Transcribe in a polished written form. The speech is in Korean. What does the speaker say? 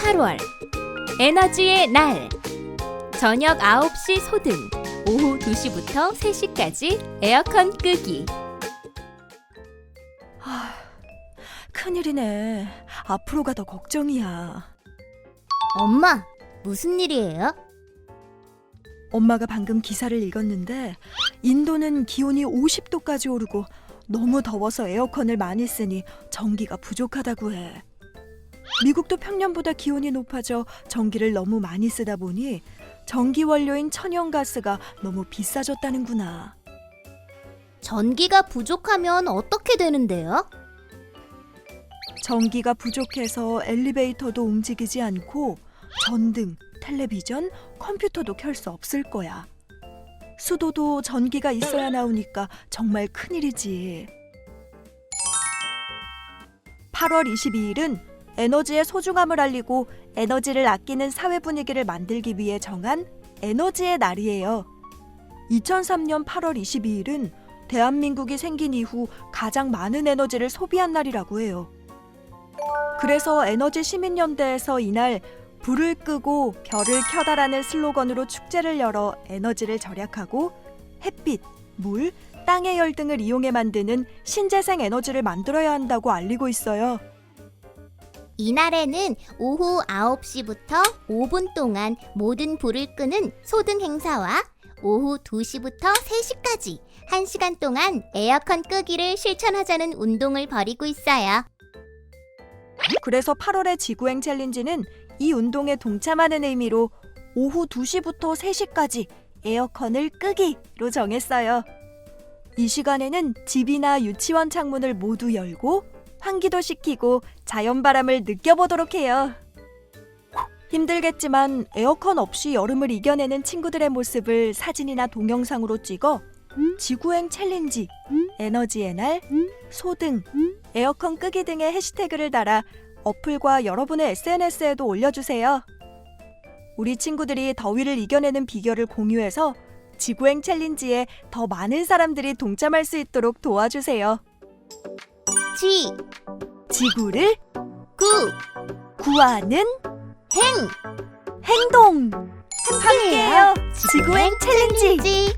8월 에너지의 날. 저녁 9시 소등, 오후 2시부터 3시까지 에어컨 끄기. 큰일이네. 앞으로가 더 걱정이야. 엄마, 무슨 일이에요? 엄마가 방금 기사를 읽었는데 인도는 기온이 50도까지 오르고 너무 더워서 에어컨을 많이 쓰니 전기가 부족하다고 해. 미국도 평년보다 기온이 높아져 전기를 너무 많이 쓰다 보니 전기 원료인 천연가스가 너무 비싸졌다는구나. 전기가 부족하면 어떻게 되는데요? 전기가 부족해서 엘리베이터도 움직이지 않고 전등, 텔레비전, 컴퓨터도 켤 수 없을 거야. 수도도 전기가 있어야 나오니까 정말 큰일이지. 8월 22일은 에너지의 소중함을 알리고 에너지를 아끼는 사회 분위기를 만들기 위해 정한 에너지의 날이에요. 2003년 8월 22일은 대한민국이 생긴 이후 가장 많은 에너지를 소비한 날이라고 해요. 그래서 에너지 시민연대에서 이날 불을 끄고 별을 켜다라는 슬로건으로 축제를 열어 에너지를 절약하고 햇빛, 물, 땅의 열 등을 이용해 만드는 신재생 에너지를 만들어야 한다고 알리고 있어요. 이날에는 오후 9시부터 5분 동안 모든 불을 끄는 소등 행사와 오후 2시부터 3시까지 1시간 동안 에어컨 끄기를 실천하자는 운동을 벌이고 있어요. 그래서 8월의 지구행 챌린지는 이 운동에 동참하는 의미로 오후 2시부터 3시까지 에어컨을 끄기로 정했어요. 이 시간에는 집이나 유치원 창문을 모두 열고 환기도 시키고 자연바람을 느껴보도록 해요. 힘들겠지만 에어컨 없이 여름을 이겨내는 친구들의 모습을 사진이나 동영상으로 찍어 지구행 챌린지, 에너지의 날, 소등, 에어컨 끄기 등의 해시태그를 달아 어플과 여러분의 SNS에도 올려주세요. 우리 친구들이 더위를 이겨내는 비결을 공유해서 지구행 챌린지에 더 많은 사람들이 동참할 수 있도록 도와주세요. 지구를 구하는 행동! 함께해요! 지구행 챌린지!